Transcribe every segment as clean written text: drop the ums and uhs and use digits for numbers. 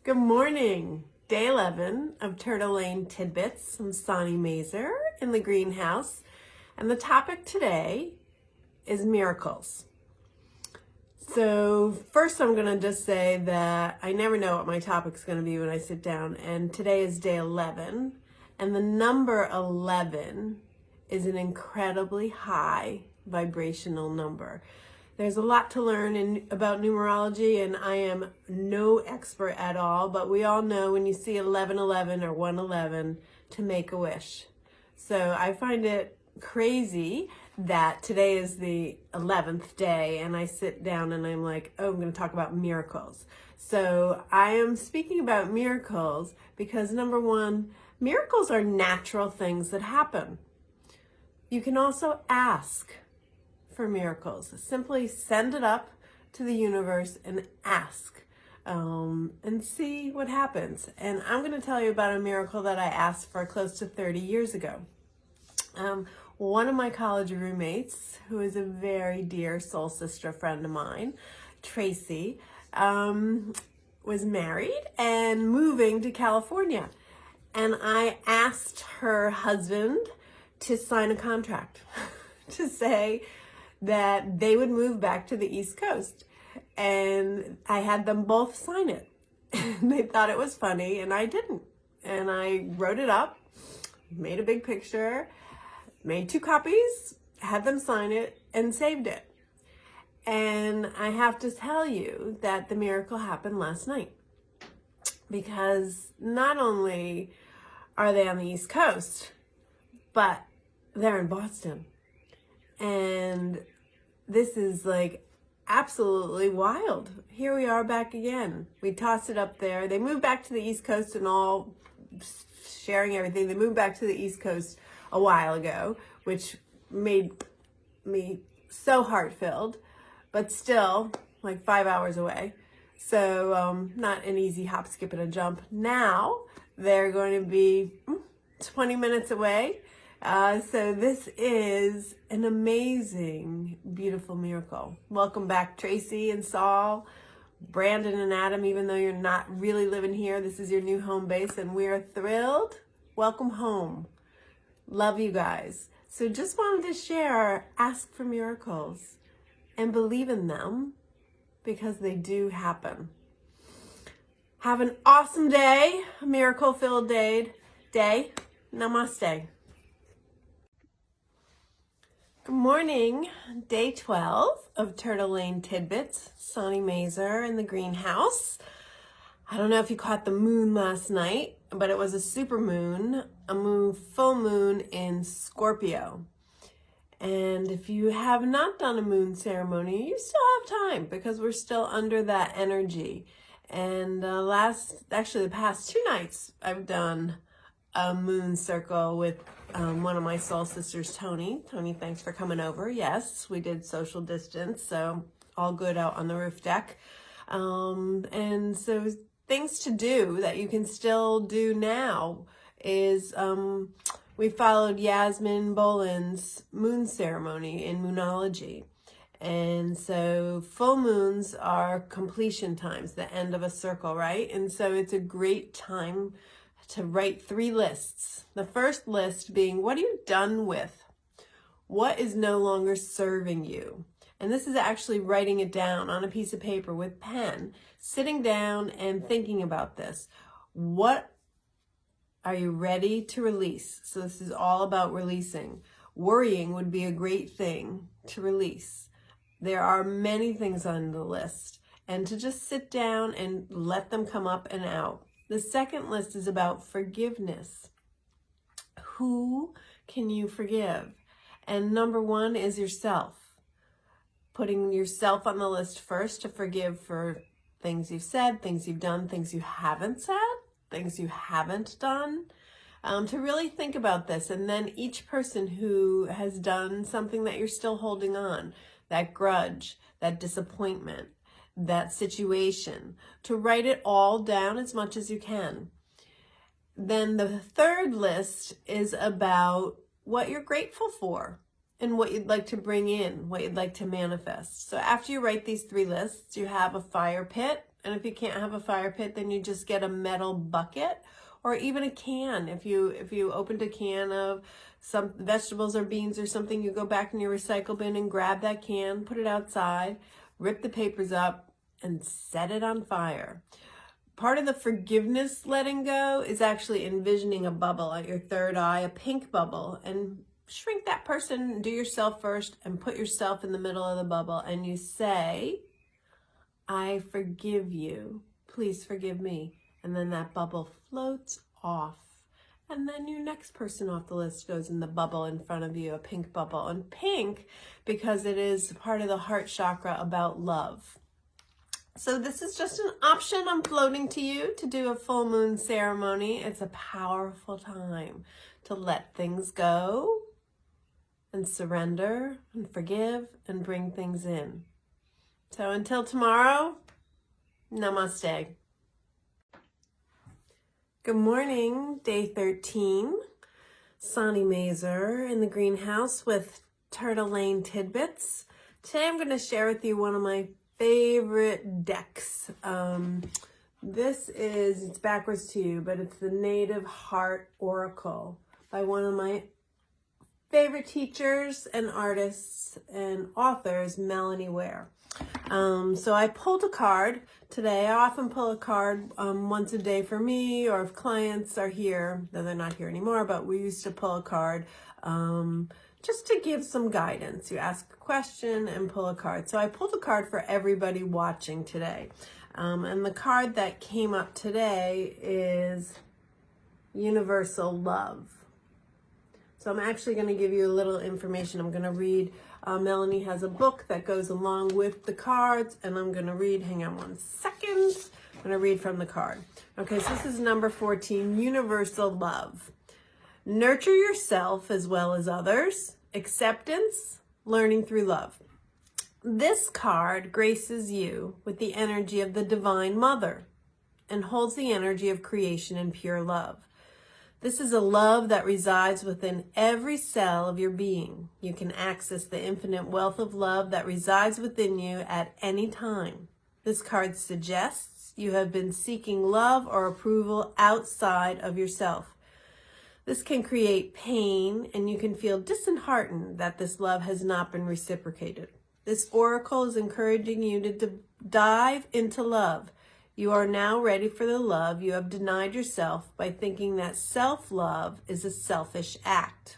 Good morning. Day 11 of Turtle Lane Tidbits. I'm Sonny Mazer in the greenhouse. And the topic today is miracles. So first I'm going to just say that I never know what my topic's going to be when I sit down. And today is day 11. And the number 11 is an incredibly high vibrational number. There's a lot to learn about numerology, and I am no expert at all, but we all know when you see 1111 or 111 to make a wish. So I find it crazy that today is the 11th day, and I sit down and I'm like, oh, I'm going to talk about miracles. So I am speaking about miracles because, number one, miracles are natural things that happen. You can also ask for miracles. Simply send it up to the universe and ask and see what happens. And I'm going to tell you about a miracle that I asked for close to 30 years ago. One of my college roommates, who is a very dear soul sister friend of mine, Tracy, was married and moving to California. And I asked her husband to sign a contract to say that they would move back to the East Coast. And I had them both sign it. And they thought it was funny, and I didn't. And I wrote it up, made a big picture, made 2 copies, had them sign it, and saved it. And I have to tell you that the miracle happened last night. Because not only are they on the East Coast, but they're in Boston. And this is like absolutely wild. Here we are back again. We tossed it up there. They moved back to the East Coast and all sharing everything. They moved back to the East Coast a while ago, which made me so heart-filled, but still like 5 hours away. So not an easy hop, skip, and a jump. Now they're going to be 20 minutes away. So this is an amazing, beautiful miracle. Welcome back, Tracy and Saul, Brandon and Adam. Even though you're not really living here, this is your new home base, and we're thrilled. Welcome home. Love you guys. So just wanted to share, ask for miracles and believe in them because they do happen. Have an awesome day, a miracle-filled day. Namaste. Good morning, day 12 of Turtle Lane Tidbits. Sonny Mazer in the greenhouse. I don't know if you caught the moon last night, but it was a super moon, full moon in Scorpio. And if you have not done a moon ceremony, you still have time because we're still under that energy. And the past 2 nights, I've done a moon circle with one of my soul sisters, Tony. Tony, thanks for coming over. Yes, we did social distance, so all good out on the roof deck. And so things to do that you can still do now is we followed Yasmin Boland's moon ceremony in Moonology. And so full moons are completion times, the end of a circle, right? And so it's a great time to write 3 lists. The first list being, what are you done with? What is no longer serving you? And this is actually writing it down on a piece of paper with pen, sitting down and thinking about this. What are you ready to release? So this is all about releasing. Worrying would be a great thing to release. There are many things on the list, and to just sit down and let them come up and out. The second list is about forgiveness. Who can you forgive? And number 1 is yourself. Putting yourself on the list first to forgive for things you've said, things you've done, things you haven't said, things you haven't done. To really think about this. And then each person who has done something that you're still holding on, that grudge, that disappointment, that situation, to write it all down as much as you can. Then the third list is about what you're grateful for and what you'd like to bring in, what you'd like to manifest. So after you write these 3 lists, you have a fire pit And if you can't have a fire pit, then you just get a metal bucket or even a can. If you opened a can of some vegetables or beans or something, you go back in your recycle bin and grab that can, put it outside, rip the papers up, and set it on fire. Part of the forgiveness letting go is actually envisioning a bubble at your third eye, a pink bubble, and shrink that person, do yourself first, and put yourself in the middle of the bubble, and you say, I forgive you. Please forgive me. And then that bubble floats off. And then your next person off the list goes in the bubble in front of you, a pink bubble. And pink, because it is part of the heart chakra about love. So this is just an option I'm floating to you to do a full moon ceremony. It's a powerful time to let things go and surrender and forgive and bring things in. So until tomorrow, namaste. Good morning, day 13. Sonny Mazer in the greenhouse with Turtle Lane Tidbits. Today I'm going to share with you one of my favorite decks. It's backwards to you, but it's the Native Heart Oracle by one of my favorite teachers and artists and authors, Melanie Ware. So I pulled a card today. I often pull a card once a day for me, or if clients are here, then they're not here anymore, but we used to pull a card just to give some guidance. You ask a question and pull a card. So I pulled a card for everybody watching today. And the card that came up today is Universal Love. So I'm actually going to give you a little information. I'm going to read, Melanie has a book that goes along with the cards, and I'm going to read, hang on one second, I'm going to read from the card. Okay, so this is number 14, Universal Love. Nurture yourself as well as others, acceptance, learning through love. This card graces you with the energy of the Divine Mother and holds the energy of creation and pure love. This is a love that resides within every cell of your being. You can access the infinite wealth of love that resides within you at any time. This card suggests you have been seeking love or approval outside of yourself. This can create pain, and you can feel disheartened that this love has not been reciprocated. This oracle is encouraging you to dive into love. You are now ready for the love you have denied yourself by thinking that self-love is a selfish act.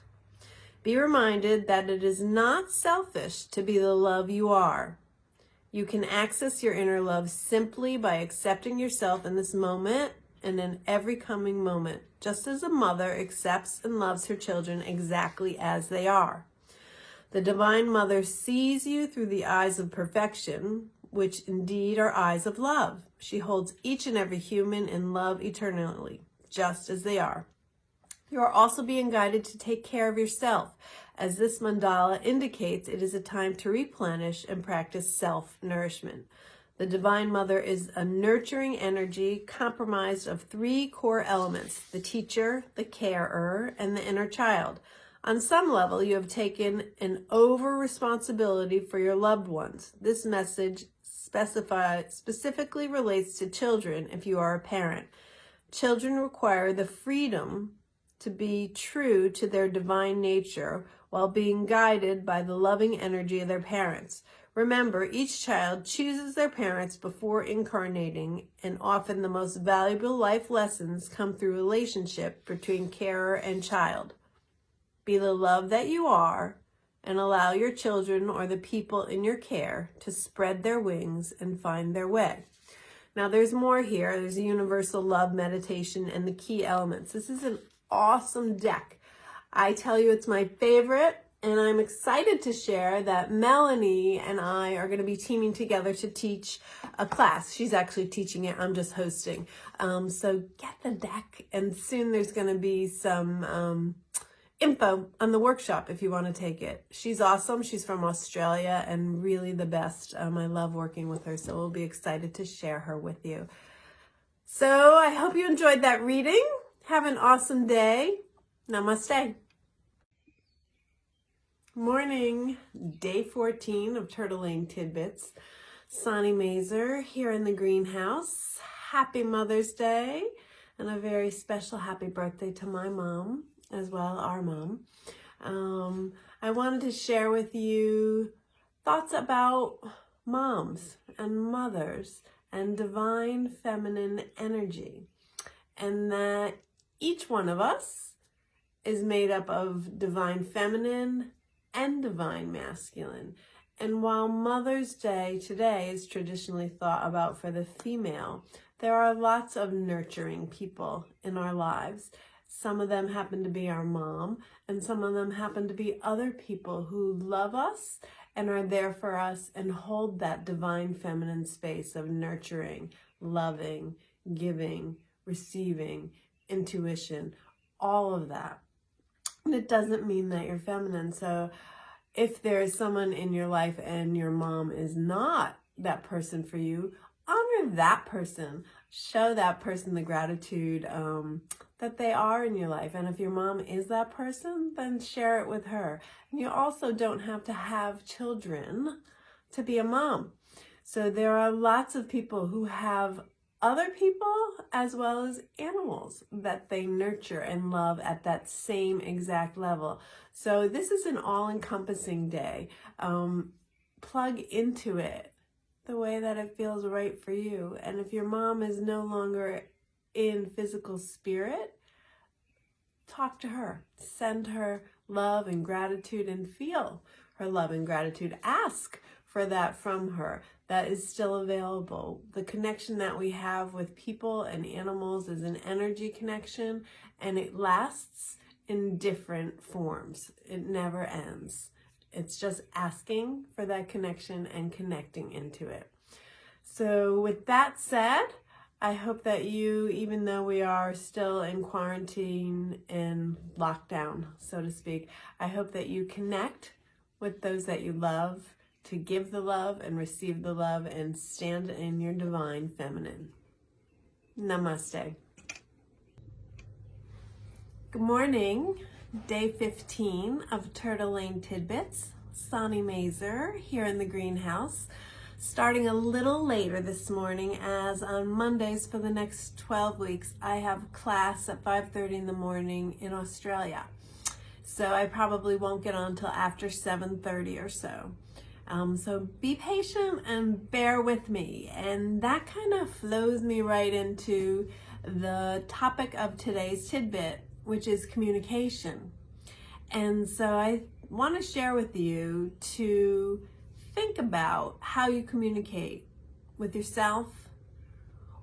Be reminded that it is not selfish to be the love you are. You can access your inner love simply by accepting yourself in this moment and in every coming moment, just as a mother accepts and loves her children exactly as they are. The Divine Mother sees you through the eyes of perfection, which indeed are eyes of love. She holds each and every human in love eternally, just as they are. You are also being guided to take care of yourself. As this mandala indicates, it is a time to replenish and practice self-nourishment. The Divine Mother is a nurturing energy comprised of 3 core elements: the teacher, the carer, and the inner child. On some level, you have taken an over-responsibility for your loved ones. This message specifically relates to children if you are a parent. Children require the freedom to be true to their divine nature while being guided by the loving energy of their parents. Remember, each child chooses their parents before incarnating, and often the most valuable life lessons come through relationship between carer and child. Be the love that you are, and allow your children or the people in your care to spread their wings and find their way. Now there's more here. There's a universal love meditation and the key elements. This is an awesome deck. I tell you, it's my favorite, and I'm excited to share that Melanie and I are going to be teaming together to teach a class. She's actually teaching it. I'm just hosting. So get the deck, and soon there's going to be some info on the workshop if you want to take it. She's awesome. She's from Australia and really the best. I love working with her, so we'll be excited to share her with you. So I hope you enjoyed that reading. Have an awesome day. Namaste. Morning, day 14 of Turtle Lane Tidbits. Sonny Mazer here in the greenhouse. Happy Mother's Day and a very special happy birthday to my mom as well, our mom. I wanted to share with you thoughts about moms and mothers and divine feminine energy, and that each one of us is made up of divine feminine and divine masculine. And while Mother's Day today is traditionally thought about for the female, there are lots of nurturing people in our lives. Some of them happen to be our mom, and some of them happen to be other people who love us and are there for us and hold that divine feminine space of nurturing, loving, giving, receiving, intuition, all of that. And it doesn't mean that you're feminine. So if there is someone in your life and your mom is not that person for you, honor that person. Show that person the gratitude that they are in your life. And if your mom is that person, then share it with her. And you also don't have to have children to be a mom. So there are lots of people who have other people as well as animals that they nurture and love at that same exact level. So this is an all-encompassing day. Plug into it the way that it feels right for you. And if your mom is no longer in physical spirit, talk to her. Send her love and gratitude and feel her love and gratitude. Ask for that from her. That is still available. The connection that we have with people and animals is an energy connection, and it lasts in different forms. It never ends. It's just asking for that connection and connecting into it. So with that said, I hope that you, even though we are still in quarantine and lockdown, so to speak, I hope that you connect with those that you love, to give the love and receive the love and stand in your divine feminine. Namaste. Good morning. Day 15 of Turtle Lane Tidbits. Sonny Mazer here in the greenhouse. Starting a little later this morning, as on Mondays for the next 12 weeks, I have class at 5:30 in the morning in Australia. So I probably won't get on until after 7:30 or so. So be patient and bear with me. And that kind of flows me right into the topic of today's tidbit, which is communication. And so I want to share with you to think about how you communicate with yourself,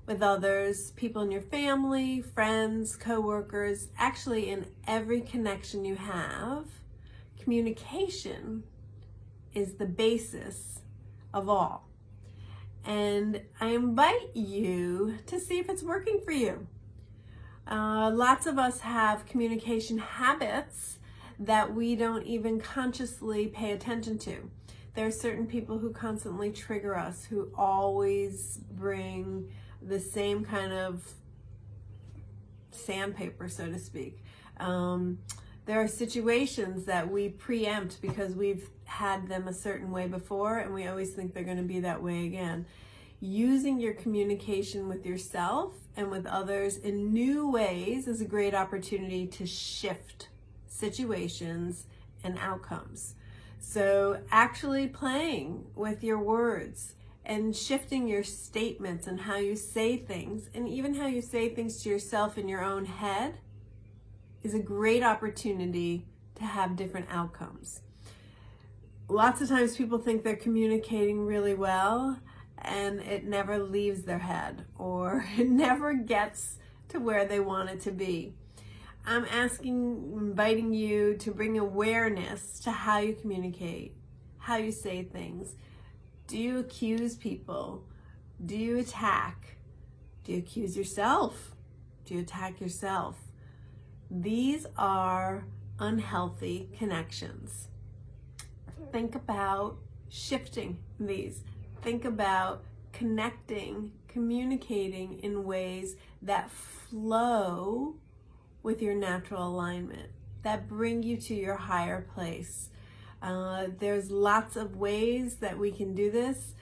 with others, people in your family, friends, coworkers, actually in every connection you have. Communication is the basis of all. And I invite you to see if it's working for you. Lots of us have communication habits that we don't even consciously pay attention to. There are certain people who constantly trigger us, who always bring the same kind of sandpaper, so to speak. There are situations that we preempt because we've had them a certain way before, and we always think they're going to be that way again. Using your communication with yourself and with others in new ways is a great opportunity to shift situations and outcomes. So actually playing with your words and shifting your statements and how you say things, and even how you say things to yourself in your own head, is a great opportunity to have different outcomes. Lots of times people think they're communicating really well, and it never leaves their head, or it never gets to where they want it to be. I'm inviting you to bring awareness to how you communicate, how you say things. Do you accuse people? Do you attack? Do you accuse yourself? Do you attack yourself? These are unhealthy connections. Think about shifting these. Think about connecting, communicating in ways that flow with your natural alignment, that bring you to your higher place. There's lots of ways that we can do this.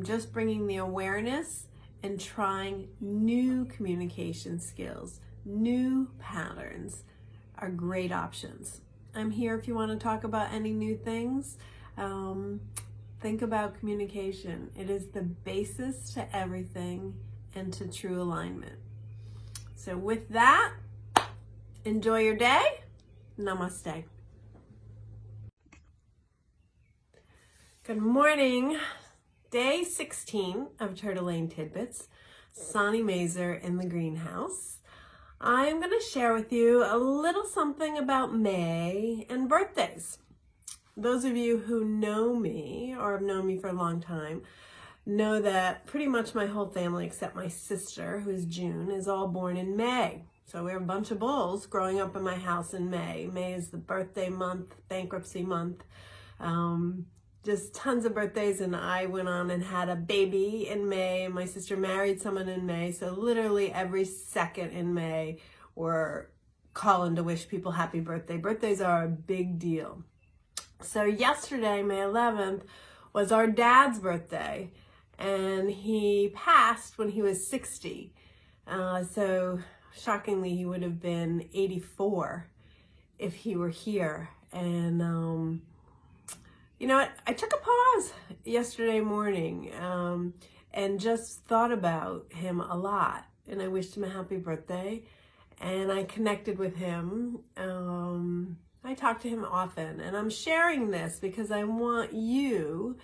Just bringing the awareness and trying new communication skills, new patterns are great options. I'm here if you want to talk about any new things. Think about communication. It is the basis to everything and to true alignment. So with that, enjoy your day. Namaste. Good morning. Day 16 of Turtle Lane Tidbits. Sonny Mazer in the greenhouse. I'm going to share with you a little something about May and birthdays. Those of you who know me or have known me for a long time know that pretty much my whole family except my sister, who's June, is all born in May. So we're a bunch of bulls growing up in my house in May. May is the birthday month, bankruptcy month. Just tons of birthdays, and I went on and had a baby in May, and my sister married someone in May, so literally every second in May we're calling to wish people happy birthday. Birthdays are a big deal. So yesterday, May 11th, was our dad's birthday, and he passed when he was 60. So shockingly, he would have been 84 if he were here. And you know what? I took a pause yesterday morning and just thought about him a lot. And I wished him a happy birthday. And I connected with him. I talk to him often. And I'm sharing this because I want you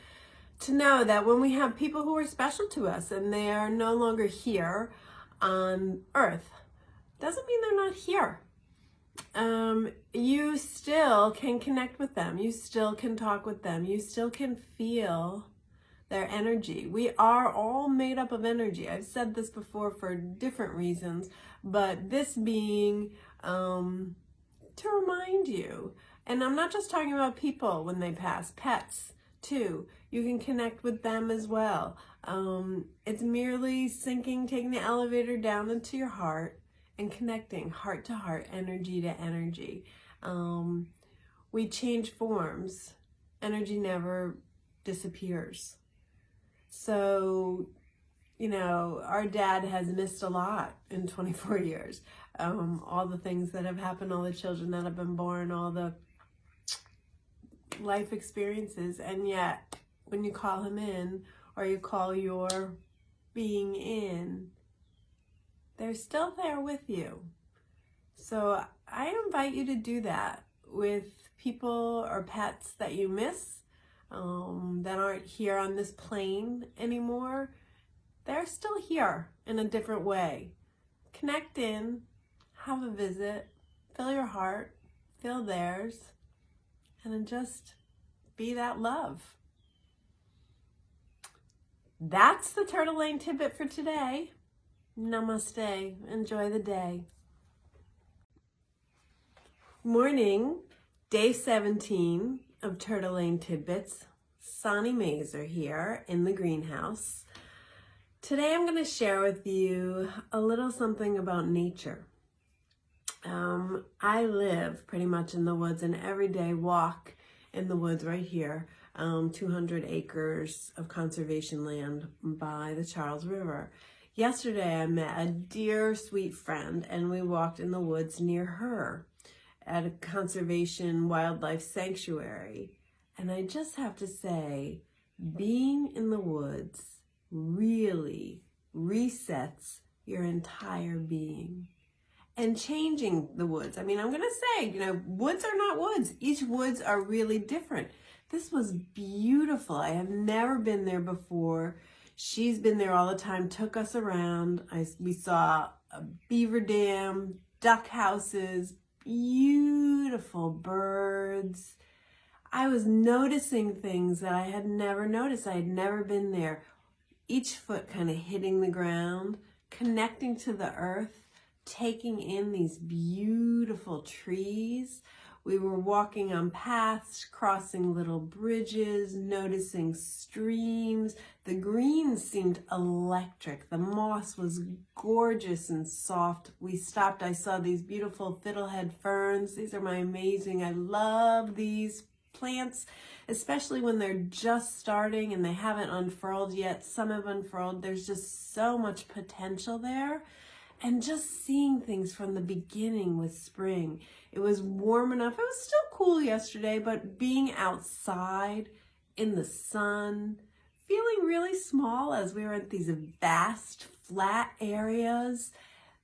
to know that when we have people who are special to us and they are no longer here on Earth, doesn't mean they're not here. You still can connect with them. You still can talk with them. You still can feel their energy. We are all made up of energy. I've said this before for different reasons, but this being to remind you. And I'm not just talking about people when they pass, pets too. You can connect with them as well. It's merely taking the elevator down into your heart and connecting heart to heart, energy to energy. We change forms. Energy never disappears. So, you know, our dad has missed a lot in 24 years. All the things that have happened, all the children that have been born, all the life experiences. And yet, when you call him in, or you call your being in, they're still there with you. So I invite you to do that with people or pets that you miss, that aren't here on this plane anymore. They're still here in a different way. Connect in, have a visit, fill your heart, fill theirs, and then just be that love. That's the Turtle Lane tidbit for today. Namaste. Enjoy the day. Morning, day 17 of Turtle Lane Tidbits. Sonny Mazer here in the greenhouse. Today I'm going to share with you a little something about nature. I live pretty much in the woods and every day walk in the woods right here. 200 acres of conservation land by the Charles River. Yesterday I met a dear sweet friend and we walked in the woods near her at a conservation wildlife sanctuary. And I just have to say, being in the woods really resets your entire being. And changing the woods. I mean, I'm going to say, you know, woods are not woods. Each woods are really different. This was beautiful. I have never been there before. She's been there all the time, took us around. We saw a beaver dam, duck houses, beautiful birds. I was noticing things that I had never noticed. I had never been there. Each foot kind of hitting the ground, connecting to the earth, taking in these beautiful trees. We were walking on paths, crossing little bridges, noticing streams. The greens seemed electric. The moss was gorgeous and soft. We stopped. I saw these beautiful fiddlehead ferns. These are my amazing. I love these plants, especially when they're just starting and they haven't unfurled yet. Some have unfurled. There's just so much potential there. And just seeing things from the beginning with spring. It was warm enough. It was still cool yesterday, but being outside in the sun, feeling really small as we were at these vast flat areas.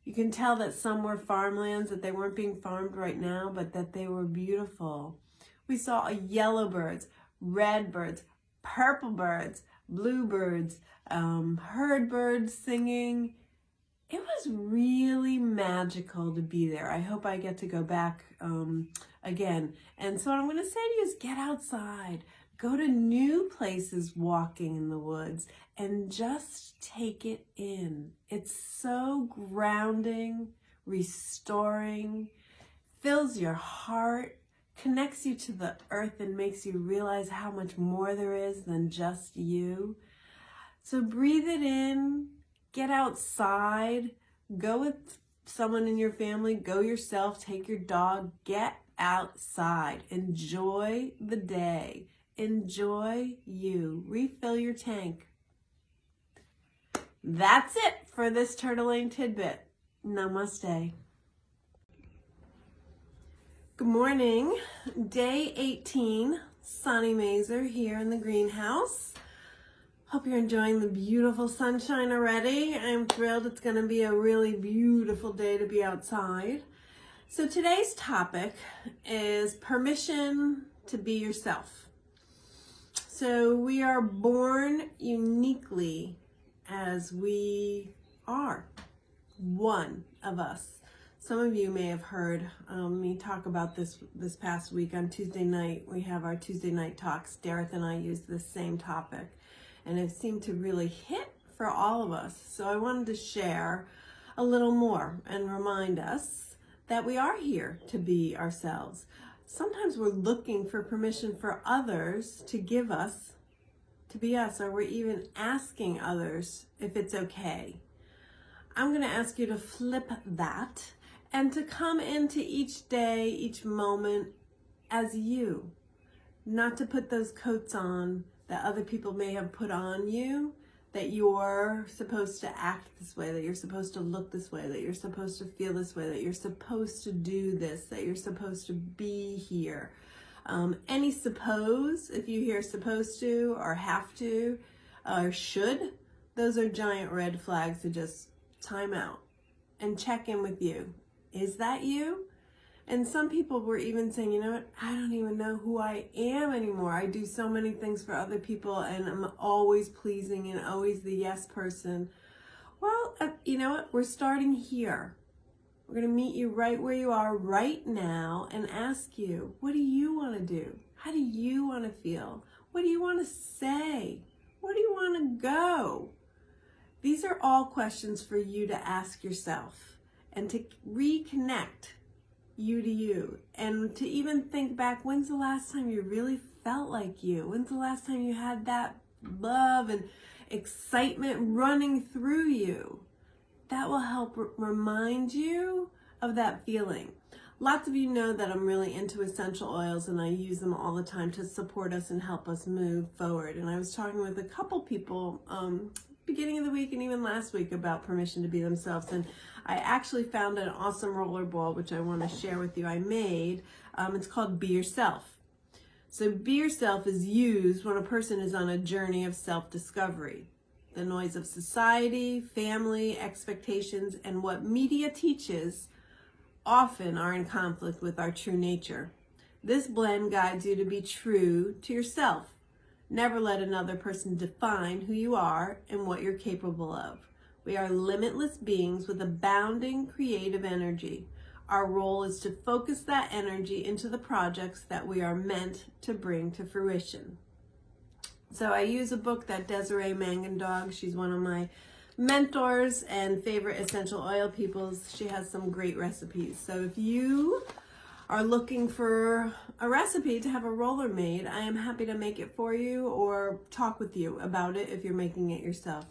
You can tell that some were farmlands, that they weren't being farmed right now, but that they were beautiful. We saw yellow birds, red birds, purple birds, blue birds, heard birds singing. It was really magical to be there. I hope I get to go back again. And so what I'm going to say to you is get outside. Go to new places walking in the woods and just take it in. It's so grounding, restoring, fills your heart, connects you to the earth and makes you realize how much more there is than just you. So breathe it in, get outside, go with someone in your family, go yourself, take your dog, get outside, enjoy the day. Enjoy you. Refill your tank. That's it for this Turtle Lane Tidbit. Namaste. Good morning. Day 18. Sunny Mazer here in the greenhouse. Hope you're enjoying the beautiful sunshine already. I'm thrilled. It's going to be a really beautiful day to be outside. So today's topic is permission to be yourself. So we are born uniquely as we are, one of us. Some of you may have heard me talk about this past week on Tuesday night. We have our Tuesday night talks. Dareth and I use the same topic, and it seemed to really hit for all of us. So I wanted to share a little more and remind us that we are here to be ourselves. Sometimes we're looking for permission for others to give us, to be us, or we're even asking others if it's okay. I'm going to ask you to flip that and to come into each day, each moment as you, not to put those coats on that other people may have put on you, that you're supposed to act this way, that you're supposed to look this way, that you're supposed to feel this way, that you're supposed to do this, that you're supposed to be here. Any suppose, if you hear supposed to or have to or should, those are giant red flags to just time out and check in with you. Is that you? And some people were even saying, you know what, I don't even know who I am anymore. I do so many things for other people and I'm always pleasing and always the yes person. Well, you know what, we're starting here. We're going to meet you right where you are right now and ask you, what do you want to do? How do you want to feel? What do you want to say? Where do you want to go? These are all questions for you to ask yourself and to reconnect you to you, and to even think back, when's the last time you really felt like you? When's the last time you had that love and excitement running through you? That will help remind you of that feeling. Lots of you know that I'm really into essential oils and I use them all the time to support us and help us move forward. And I was talking with a couple people beginning of the week and even last week about permission to be themselves. And I actually found an awesome roller ball, which I want to share with you. I made, it's called Be Yourself. So Be Yourself is used when a person is on a journey of self-discovery. The noise of society, family, expectations, and what media teaches often are in conflict with our true nature. This blend guides you to be true to yourself. Never let another person define who you are and what you're capable of. We are limitless beings with abounding creative energy. Our role is to focus that energy into the projects that we are meant to bring to fruition. So I use a book that Desiree Mangendog, she's one of my mentors and favorite essential oil peoples. She has some great recipes. So if you are looking for a recipe to have a roller made, I am happy to make it for you or talk with you about it if you're making it yourself.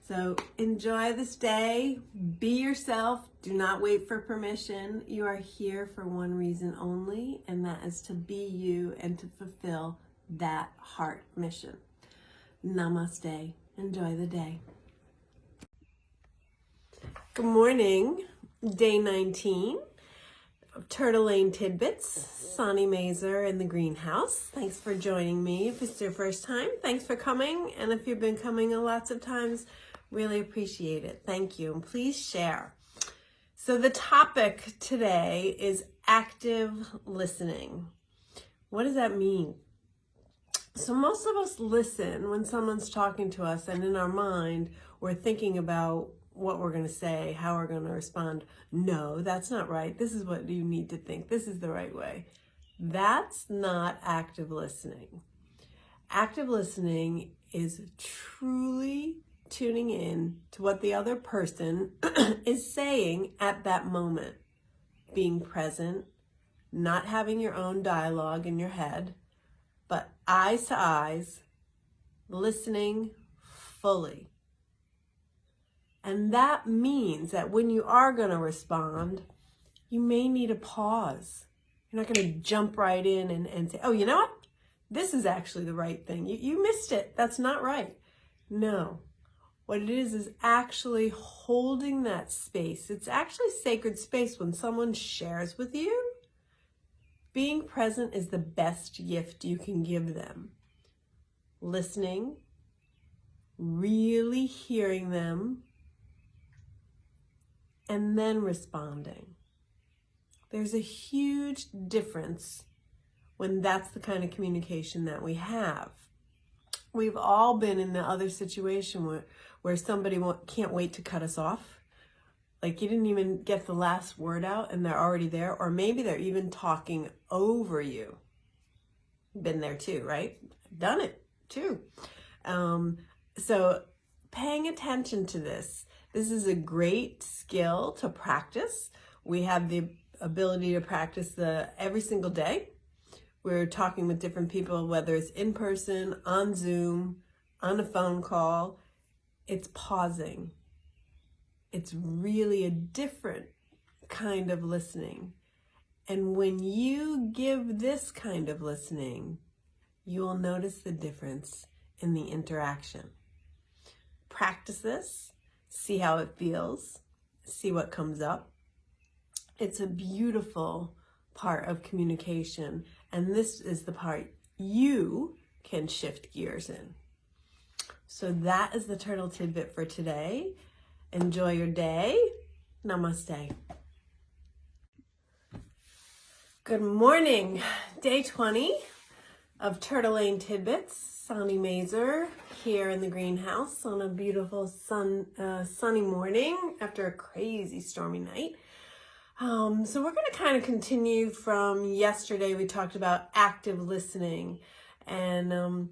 So enjoy this day, be yourself, do not wait for permission. You are here for one reason only, and that is to be you and to fulfill that heart mission. Namaste. Enjoy the day. Good morning, day 19 of Turtle Lane Tidbits. Sonny Mazer in the greenhouse. Thanks for joining me. If it's your first time, thanks for coming. And if you've been coming lots of times, really appreciate it. Thank you. And please share. So the topic today is active listening. What does that mean? So most of us listen when someone's talking to us, and in our mind, we're thinking about what we're going to say, how we're going to respond. No, that's not right. This is what you need to think. This is the right way. That's not active listening. Active listening is truly tuning in to what the other person is saying at that moment. Being present, not having your own dialogue in your head, but eyes to eyes, listening fully. And that means that when you are going to respond, you may need a pause. You're not going to jump right in and say, oh, you know what? This is actually the right thing. You missed it. That's not right. No. What it is actually holding that space. It's actually sacred space when someone shares with you. Being present is the best gift you can give them. Listening, really hearing them, and then responding. There's a huge difference when that's the kind of communication that we have. We've all been in the other situation where somebody can't wait to cut us off. Like you didn't even get the last word out and they're already there, or maybe they're even talking over you. Been there too, right? Done it too. So paying attention to this is a great skill to practice. We have the ability to practice every single day. We're talking with different people, whether it's in person, on Zoom, on a phone call. It's pausing. It's really a different kind of listening. And when you give this kind of listening, you will notice the difference in the interaction. Practice this, see how it feels, see what comes up. It's a beautiful part of communication, and this is the part you can shift gears in. So that is the Turtle Tidbit for today. Enjoy your day. Namaste. Good morning. Day 20 of Turtle Lane Tidbits. Sonny Mazer here in the greenhouse on a beautiful sunny morning after a crazy stormy night. So we're going to kind of continue from yesterday. We talked about active listening, and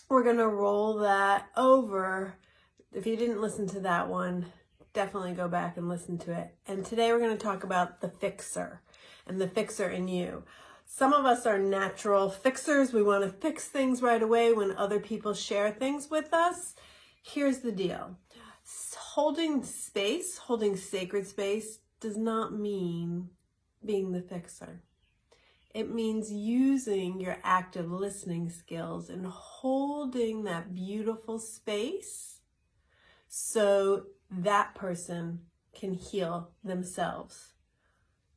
we're going to roll that over. If you didn't listen to that one, definitely go back and listen to it. And today we're going to talk about the fixer and the fixer in you. Some of us are natural fixers. We want to fix things right away when other people share things with us. Here's the deal. Holding space, holding sacred space, does not mean being the fixer. It means using your active listening skills and holding that beautiful space so that person can heal themselves.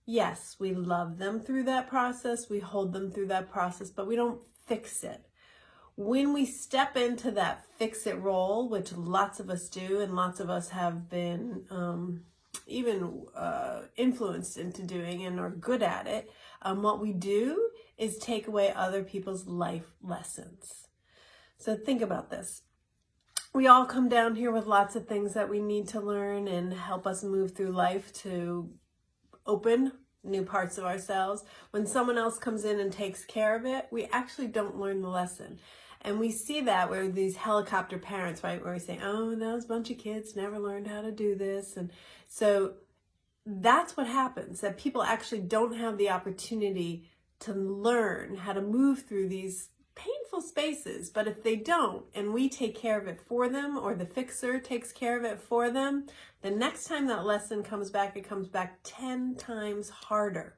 Yes, we love them through that process. We hold them through that process, but we don't fix it. When we step into that fix-it role, which lots of us do, and lots of us have been even influenced into doing and are good at it, what we do is take away other people's life lessons. So think about this. We all come down here with lots of things that we need to learn and help us move through life to open new parts of ourselves. When someone else comes in and takes care of it, we actually don't learn the lesson. And we see that where these helicopter parents, right, where we say, oh, those bunch of kids never learned how to do this. And so that's what happens, that people actually don't have the opportunity to learn how to move through these painful spaces, but if they don't, and we take care of it for them, or the fixer takes care of it for them, the next time that lesson comes back, it comes back 10 times harder.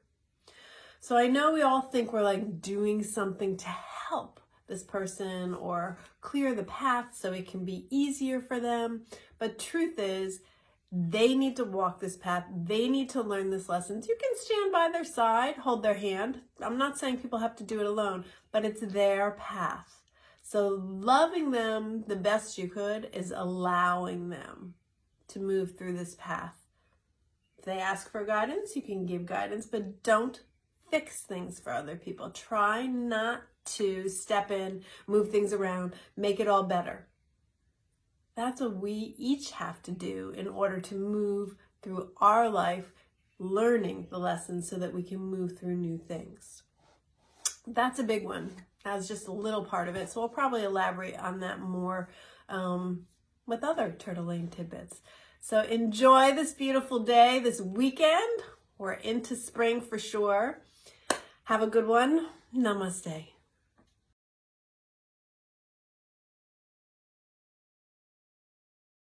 So I know we all think we're like doing something to help this person or clear the path so it can be easier for them, but truth is, they need to walk this path. They need to learn this lesson. You can stand by their side, hold their hand. I'm not saying people have to do it alone, but it's their path. So loving them the best you could is allowing them to move through this path. If they ask for guidance, you can give guidance, but don't fix things for other people. Try not to step in, move things around, make it all better. That's what we each have to do in order to move through our life, learning the lessons so that we can move through new things. That's a big one. That's just a little part of it. So we'll probably elaborate on that more with other Turtle Lane tidbits. So enjoy this beautiful day, this weekend. We're into spring for sure. Have a good one. Namaste.